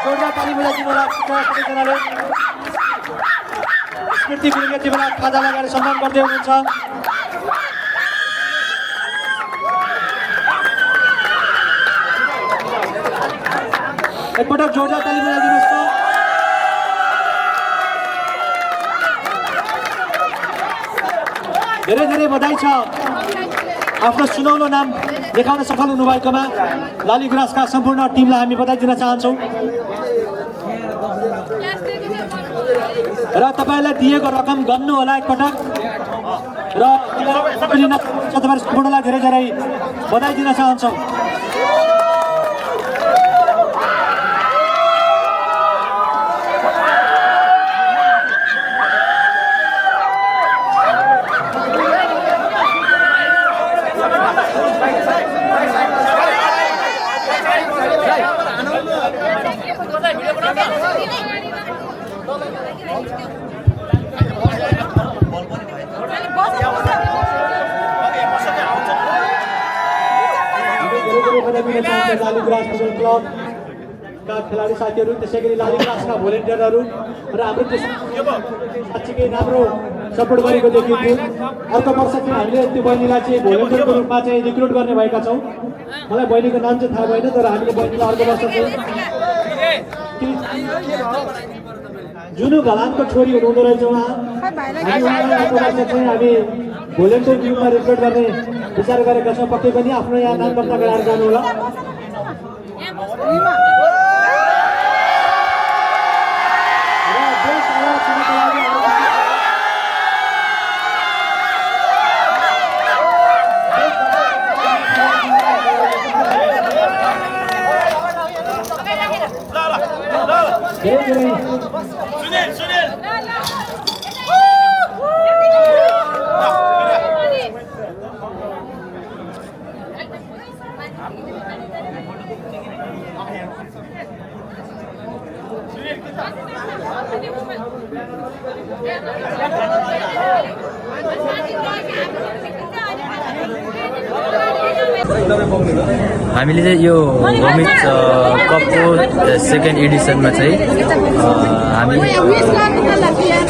जोरदार ताली बजाइदिनु होला सबैजनाले स्मृति गुरुङज्यू बेला खाजा लगाएर सम्मान गर्दै हुनुहुन्छ एकपटक जोरदार ताली बजाइदिनुहोस् त धेरै धेरै बधाई छ आफ्नो सुनौलो नाम देखाउन सफल हुनुभएकोमा लालीगुराँसका सम्पूर्ण टिमलाई हामी बधाई दिन चाहन्छौँ र तपाईँलाई दिएको रकम गन्नु होला एकपटक र तपाईँ सम्पूर्णलाई धेरै धेरै बधाई दिन चाहन्छौँ क्लबका खेलाडी साथीहरू त्यसै गरी लालीग्रासका भोलिन्टियरहरू र हाम्रो साँच्चीकै राम्रो सपोर्ट गरेको देखिन्थ्यो। अर्को वर्ष चाहिँ हामीले त्यो बहिनीलाई चाहिँ भोलिन्टियरको रूपमा चाहिँ रिक्रुट गर्ने भएका छौँ। मलाई बहिनीको नाम चाहिँ थाहा भएन, तर हामीले बहिनीलाई अर्को वर्ष चाहिँ जुनु घलानको छोरी हुनुहुँदो रहेछ उहाँ। हामी उहाँलाई अर्को वर्ष चाहिँ हामी भोलिन्टियर टिममा रिक्रुट गर्ने विचार गरेका छौँ। पक्कै पनि आफ्नो यहाँ नाम दर्ता गराएर जानु होला। हामीले चाहिँ यो होमिज कपको सेकेन्ड एडिसनमा चाहिँ हामी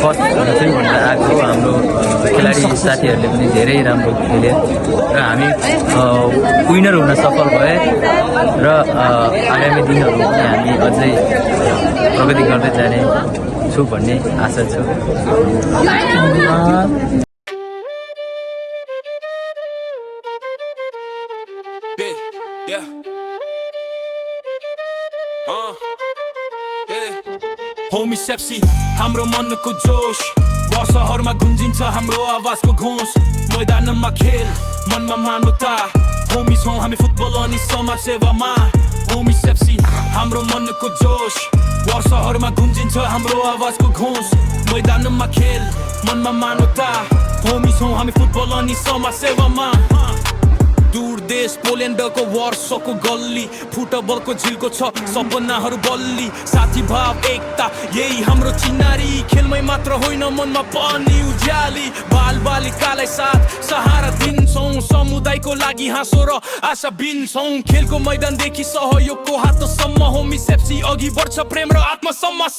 फर्स्ट हुन्छौँ भनेर आएको। हाम्रो खेलाडी साथीहरूले पनि धेरै राम्रो खेले र हामी विनर हुन सफल भए र आगामी दिनहरू पनि हामी अझै प्रगति गर्दै जाने छु भन्ने आशा छु। होमी सेप्सी हाम्रो मनको जोश वर्षहरूमा गुन्जिन्छ हाम्रो आवाजको घोष मैदानमा खेल मनमा मानवता होमिस हौँ हामी फुटबल अनि समाज सेवामा होमी सेप्सी हाम्रो मनको जोश वर्षहरूमा गुन्जिन्छ हाम्रो आवाजको घोष मैदानमा खेल मनमा मानवता होमिस हौँ हामी फुटबल अनि समाज सेवामा दूर देश पोल्यान्डको वर्षको गल्ली फुटबलको झिल्को छ सपनाहरू बल्ली साथी भाव एकता यही हाम्रो चिनारी खेलमै मात्र होइन मनमा पनि उज्याली बाल बालिकालाई साथ सहारा दिन्छौँ समुदायको लागि हाँसो र आशा बिन्छौँ खेलको मैदानदेखि सहयोगको हातसम्म होमी सेप्सी अघि बढ्छ प्रेम र आत्मसम्म